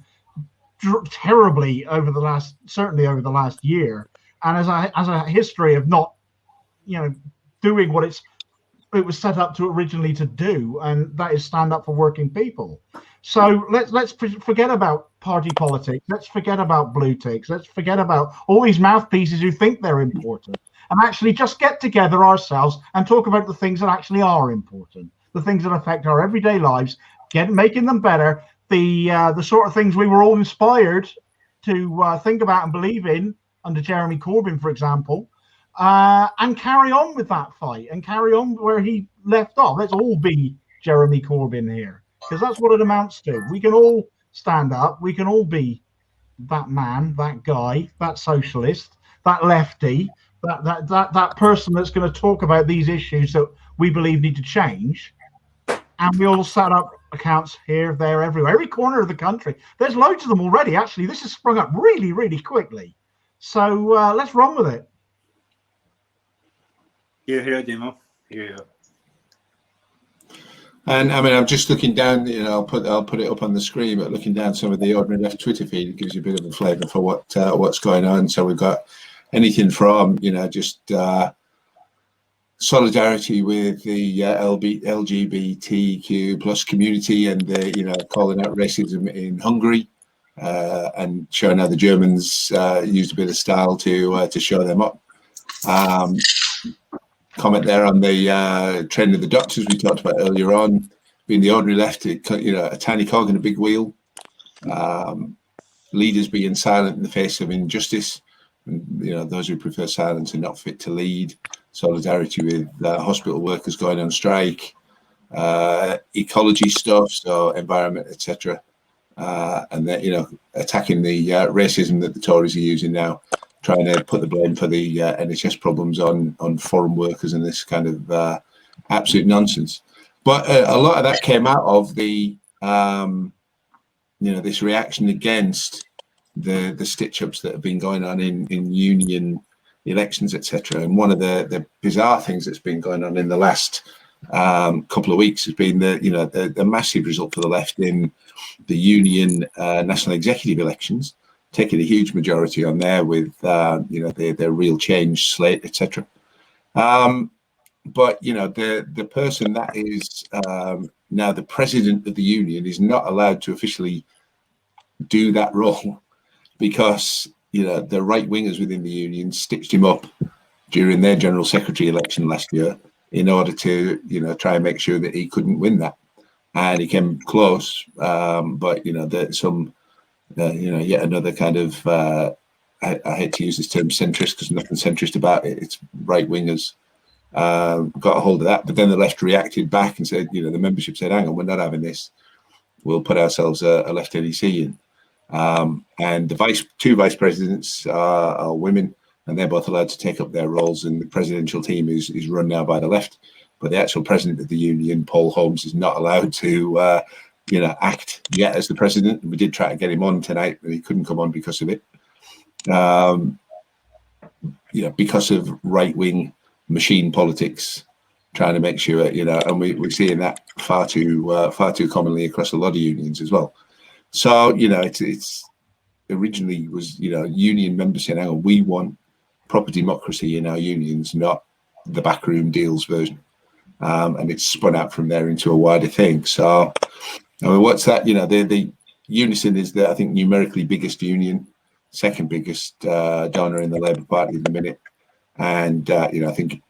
terribly over the last, certainly over the last year, and as a history of not, you know, doing what it was set up to originally to do, and that is stand up for working people. So let's forget about party politics. Let's forget about blue ticks. Let's forget about all these mouthpieces who think they're important, and actually just get together ourselves and talk about the things that actually are important, the things that affect our everyday lives, making them better, the sort of things we were all inspired to think about and believe in under Jeremy Corbyn, for example, and carry on with that fight and carry on where he left off. Let's all be Jeremy Corbyn here, because that's what it amounts to. We can all stand up. We can all be that man, that guy, that socialist, that lefty, that person that's going to talk about these issues that we believe need to change. And we all set up accounts here, there, everywhere, every corner of the country. There's loads of them already. Actually, this has sprung up really, really quickly. So let's run with it. Here, Demo. Here. And I mean, I'm just looking down. You know, I'll put it up on the screen. But looking down some of the Ordinary Left Twitter feed, it gives you a bit of a flavour for what's going on. So we've got anything from, you know, just solidarity with the LGBTQ plus community, and you know, calling out racism in Hungary, and showing how the Germans used a bit of style to show them up. Comment there on the trend of the doctors we talked about earlier on, being the ordinary left, you know, a tiny cog in a big wheel. Leaders being silent in the face of injustice, and, you know, those who prefer silence are not fit to lead. Solidarity with hospital workers going on strike, ecology stuff, so environment, etc. And then, you know, attacking the racism that the Tories are using now, trying to put the blame for the NHS problems on foreign workers and this kind of absolute nonsense. But a lot of that came out of the, you know, this reaction against the stitch-ups that have been going on in union elections, etc. And one of the bizarre things that's been going on in the last couple of weeks has been the massive result for the left in the union national executive elections, taking a huge majority on there with you know, their real change slate, etc. But you know, the person that is now the president of the union is not allowed to officially do that role, because you know, the right wingers within the union stitched him up during their general secretary election last year in order to, you know, try and make sure that he couldn't win that. And he came close, but you know, some you know, yet another kind of I hate to use this term centrist, because nothing centrist about it. It's right wingers got a hold of that, but then the left reacted back and said, you know, the membership said, hang on, we're not having this. We'll put ourselves a left NEC in. And the two vice presidents are women, and they're both allowed to take up their roles, and the presidential team is run now by the left, but the actual president of the union, Paul Holmes, is not allowed to you know, act yet as the president. And we did try to get him on tonight, but he couldn't come on because of it, you know, because of right-wing machine politics, trying to make sure, you know, and we're seeing that far too commonly across a lot of unions as well. So, you know, it's originally was, you know, union members saying, hang on, we want proper democracy in our unions, not the backroom deals version. And it's spun out from there into a wider thing. So, I mean, what's that? You know, the Unison is the, I think, numerically biggest union, second biggest donor in the Labour Party at the minute. And, you know, I think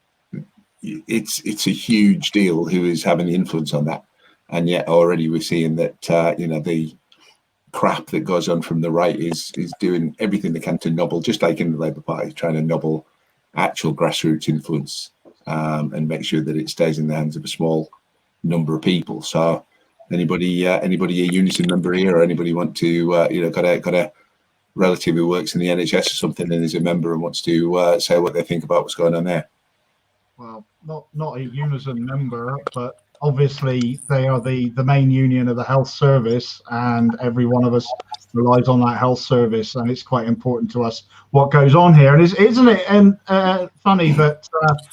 it's a huge deal who is having the influence on that. And yet already we're seeing that, you know, the crap that goes on from the right is doing everything they can to nobble, just like in the Labour Party, trying to nobble actual grassroots influence and make sure that it stays in the hands of a small number of people. So anybody a Unison member here, or anybody want to you know, got a relative who works in the NHS or something and is a member and wants to say what they think about what's going on there? Well, not a Unison member, but obviously they are the main union of the health service, and every one of us relies on that health service, and it's quite important to us what goes on here. And isn't it funny that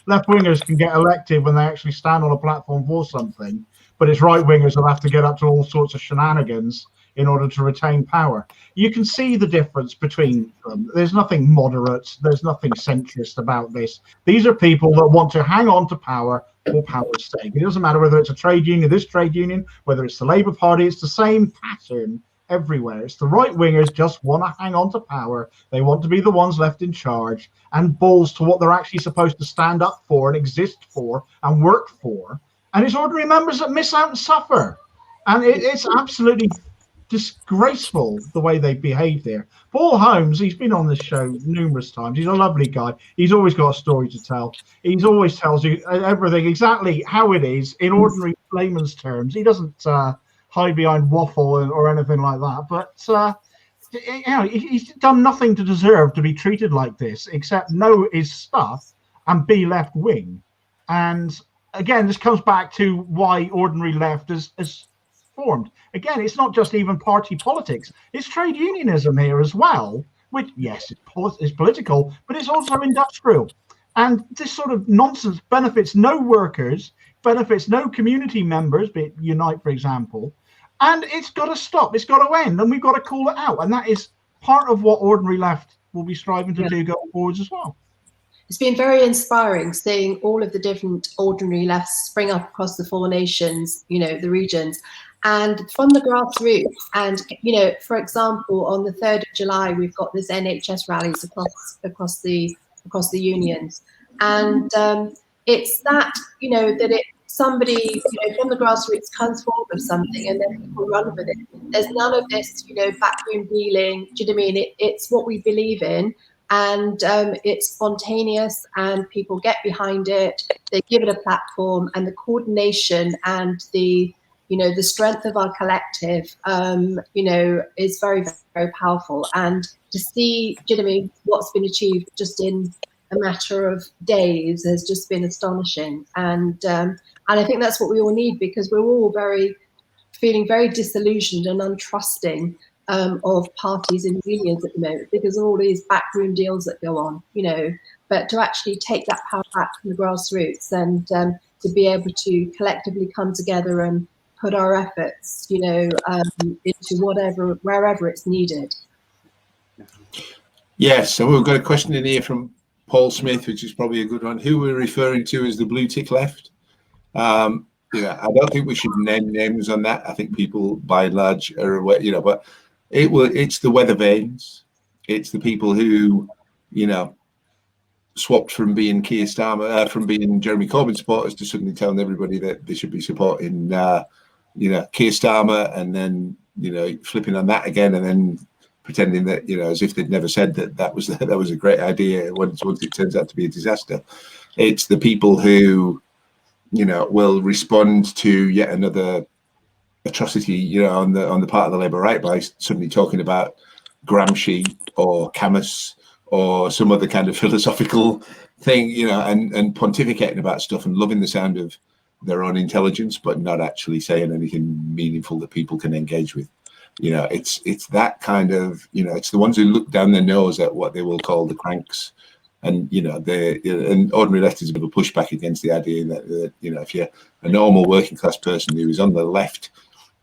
left-wingers can get elected when they actually stand on a platform for something, but it's right-wingers that have to get up to all sorts of shenanigans in order to retain power. You can see the difference between them. There's nothing moderate, there's nothing centrist about this. These are people that want to hang on to power for power's sake. It doesn't matter whether it's a trade union, this trade union, whether it's the Labour Party, it's the same pattern everywhere. It's the right-wingers just want to hang on to power. They want to be the ones left in charge, and balls to what they're actually supposed to stand up for and exist for and work for. And it's ordinary members that miss out and suffer. And it's absolutely disgraceful the way they behave there. Paul Holmes, he's been on this show numerous times. He's a lovely guy. He's always got a story to tell. He's always tells you everything exactly how it is in ordinary layman's terms. He doesn't hide behind waffle or anything like that. But you know, he's done nothing to deserve to be treated like this, except know his stuff and be left wing. And again, this comes back to why ordinary left is formed. Again, it's not just even party politics, it's trade unionism here as well, which, yes, it's political, but it's also industrial. And this sort of nonsense benefits no workers, benefits no community members, be it Unite, for example, and it's got to stop, it's got to end, and we've got to call it out. And that is part of what ordinary left will be striving to do going forwards as well. It's been very inspiring seeing all of the different ordinary lefts spring up across the 4 nations, you know, the regions, and from the grassroots. And, you know, for example, on the 3rd of July, we've got this NHS rallies across the unions. And it's that, you know, that somebody, you know, from the grassroots comes forward with something and then people run with it. There's none of this, you know, backroom dealing. Do you know what I mean? It's what we believe in. And it's spontaneous, and people get behind it. They give it a platform, and the coordination and the, you know, the strength of our collective, you know, is very, very powerful. And to see, do you know what I mean, what's been achieved just in a matter of days has just been astonishing. And I think that's what we all need, because we're all feeling very disillusioned and untrusting of parties and unions at the moment, because of all these backroom deals that go on, you know. But to actually take that power back from the grassroots and to be able to collectively come together and put our efforts, you know, into wherever it's needed. Yes, so we've got a question in here from Paul Smith, which is probably a good one. Who we're referring to as the blue tick left? Yeah, I don't think we should name names on that. I think people, by and large, are aware, you know, but it's the weather vanes. It's the people who, you know, swapped from being Keir Starmer, from being Jeremy Corbyn supporters to suddenly telling everybody that they should be supporting, you know, Keir Starmer, and then, you know, flipping on that again, and then pretending that, you know, as if they'd never said that was a great idea once it turns out to be a disaster. It's the people who, you know, will respond to yet another atrocity, you know, on the part of the Labour right by suddenly talking about Gramsci or Camus or some other kind of philosophical thing, you know, and pontificating about stuff and loving the sound of their own intelligence, but not actually saying anything meaningful that people can engage with. You know, it's that kind of, you know, it's the ones who look down their nose at what they will call the cranks. And, you know, and ordinary left is a bit of a pushback against the idea that, you know, if you're a normal working class person who is on the left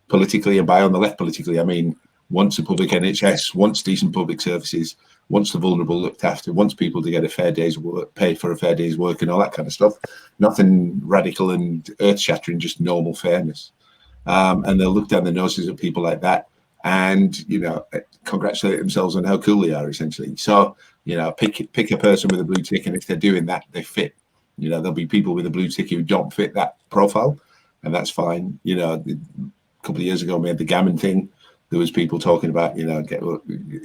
politically, and by on the left politically, I mean, wants a public NHS, wants decent public services, wants the vulnerable looked after, wants people to get a fair day's work, pay for a fair day's work and all that kind of stuff. Nothing radical and earth-shattering, just normal fairness. And they'll look down their noses at people like that and, you know, congratulate themselves on how cool they are, essentially. So, you know, pick a person with a blue tick, and if they're doing that, they fit. You know, there'll be people with a blue tick who don't fit that profile, and that's fine. You know, a couple of years ago, we had the gammon thing. There was people talking about, you know,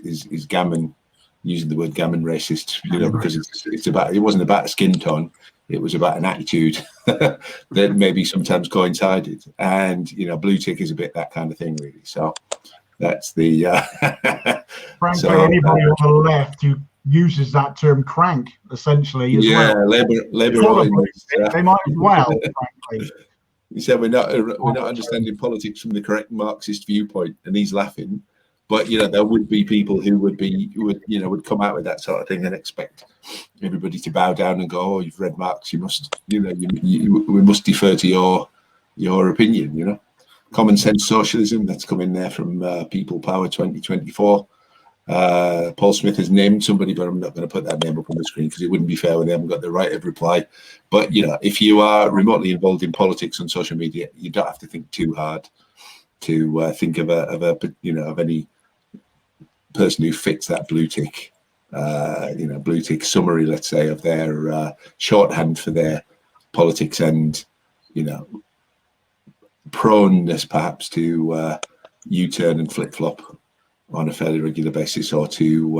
is gammon, using the word gammon, racist? You know, because it wasn't about a skin tone. It was about an attitude that maybe sometimes coincided. And, you know, blue tick is a bit that kind of thing, really. So that's the... Frankly, anybody on the left who uses that term crank, essentially, as well. Labour they might as well, frankly. He said we're not understanding politics from the correct Marxist viewpoint, and he's laughing. But there would be people who would come out with that sort of thing and expect everybody to bow down and go, "Oh, you've read Marx. You must, we must defer to your opinion." Common sense socialism, that's come in there from People Power 2024. Paul Smith has named somebody, but I'm not going to put that name up on the screen because it wouldn't be fair when they haven't got the right of reply. But if you are remotely involved in politics on social media, you don't have to think too hard to think of any person who fits that blue tick summary, let's say, of their shorthand for their politics and proneness perhaps to U-turn and flip-flop on a fairly regular basis, or to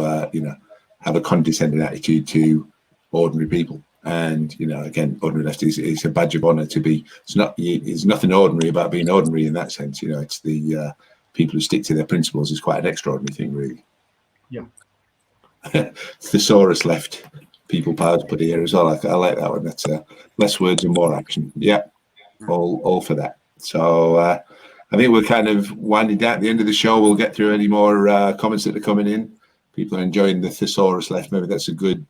have a condescending attitude to ordinary people. And again, ordinary left is a badge of honor to be. It's nothing ordinary about being ordinary in that sense. It's the people who stick to their principles is quite an extraordinary thing, really. Yeah. Thesaurus left, People Powers put here as well. I like that one. That's less words and more action. Yeah, all for that. So I think we're kind of winding down. At the end of the show, we'll get through any more comments that are coming in. People are enjoying the thesaurus left. Maybe that's a good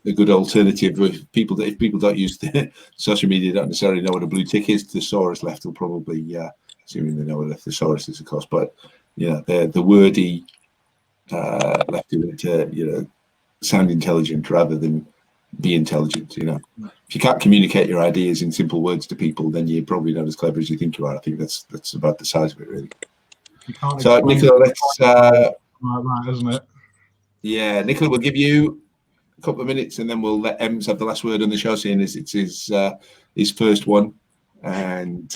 alternative. If people don't use the social media, don't necessarily know what a blue tick is, thesaurus left will probably assuming they know what a thesaurus is, of course. But the wordy left to sound intelligent rather than be intelligent. If you can't communicate your ideas in simple words to people, then you're probably not as clever as you think you are. I think that's about the size of it, really. So Nicola, let's like that, isn't it? Yeah, Nicola, we'll give you a couple of minutes and then we'll let Ems have the last word on the show, seeing as it's his first one, and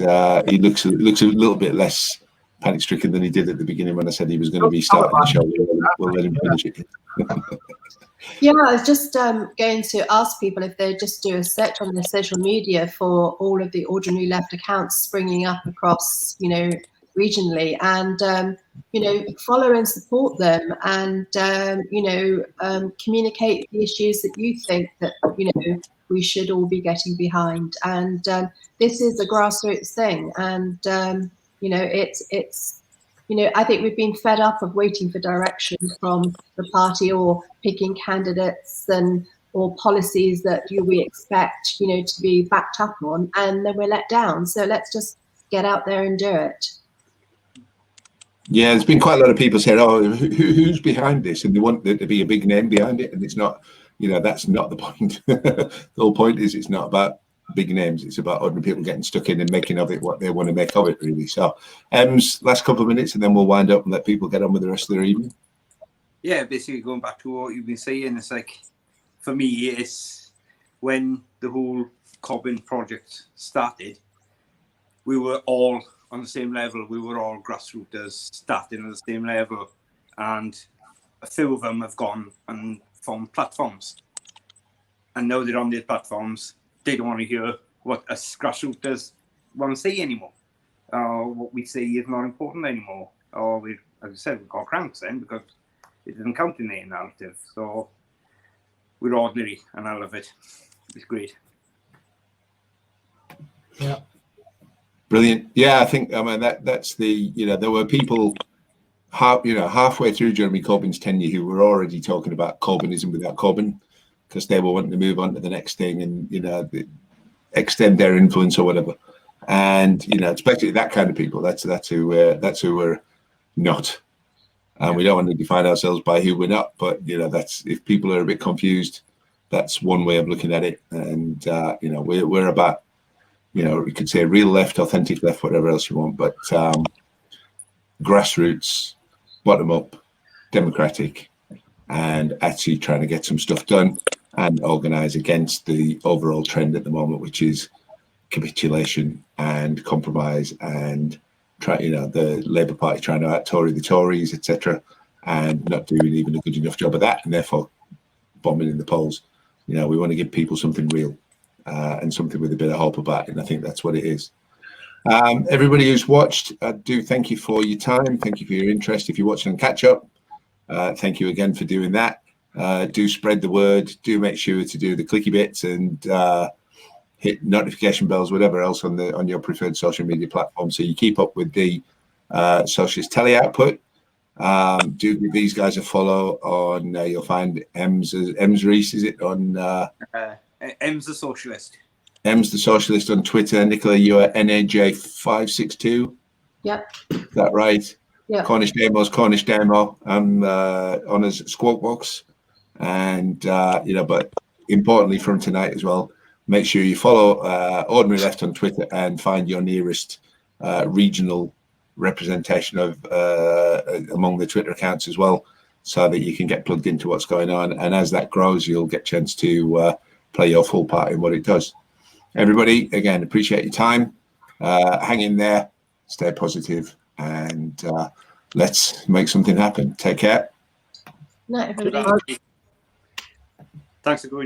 he looks a little bit less panic stricken than he did at the beginning when I said he was going to be starting the show. We'll let him finish it. Yeah, I was just going to ask people if they just do a search on their social media for all of the ordinary left accounts springing up across, regionally, and follow and support them, and communicate the issues that you think that we should all be getting behind. And this is a grassroots thing, and it's I think we've been fed up of waiting for direction from the party, or picking candidates or policies that we expect, to be backed up on, and then we're let down. So let's just get out there and do it. Yeah, there's been quite a lot of people saying, "Oh, who's behind this?" And they want there to be a big name behind it, and it's not. That's not the point. The whole point is it's not about big names. It's about ordinary people getting stuck in and making of it what they want to make of it, really. So, last couple of minutes, and then we'll wind up and let people get on with the rest of their evening. Yeah, basically going back to what you've been saying, it's like, for me, it's when the whole Corbyn project started, we were all on the same level. We were all grassroots starting at the same level, and a few of them have gone and formed platforms, and now they're on these platforms. They don't want to hear what us grassroots want to say anymore. What we say is not important anymore. Or as I said, we got cranks then because it doesn't count in their narrative. So we're ordinary, and I love it. It's great. Yeah. Brilliant. Yeah, I think that's the there were people halfway through Jeremy Corbyn's tenure who were already talking about Corbynism without Corbyn, because they were wanting to move on to the next thing and extend their influence or whatever. And especially that kind of people, that's who we're not. And we don't want to define ourselves by who we're not, but that's, if people are a bit confused, that's one way of looking at it. And we're about, you could say real left, authentic left, whatever else you want, but grassroots, bottom up, democratic, and actually trying to get some stuff done and organise against the overall trend at the moment, which is capitulation and compromise, and the Labour Party trying to out-Tory the Tories, etc., and not doing even a good enough job of that, and therefore bombing in the polls. We want to give people something real and something with a bit of hope about it, and I think that's what it is. Everybody who's watched, I do thank you for your time. Thank you for your interest. If you're watching on catch up, thank you again for doing that. Do spread the word. Do make sure to do the clicky bits and hit notification bells, whatever else on your preferred social media platform, so you keep up with the Socialist Telly output. Do give these guys a follow on. You'll find Ems Reese, is it on? Ems the Socialist. Ems the Socialist on Twitter. Nicola, you are NAJ562. Yep. Is that right? Yeah. Cornish Demo. I'm on as SkwawkBox, and but importantly from tonight as well, make sure you follow Ordinary Left on Twitter and find your nearest regional representation of among the Twitter accounts as well, so that you can get plugged into what's going on. And as that grows, you'll get a chance to play your full part in what it does. Everybody, again, appreciate your time. Hang in there, stay positive, and let's make something happen. Take care. Night, everybody. Thanks for going.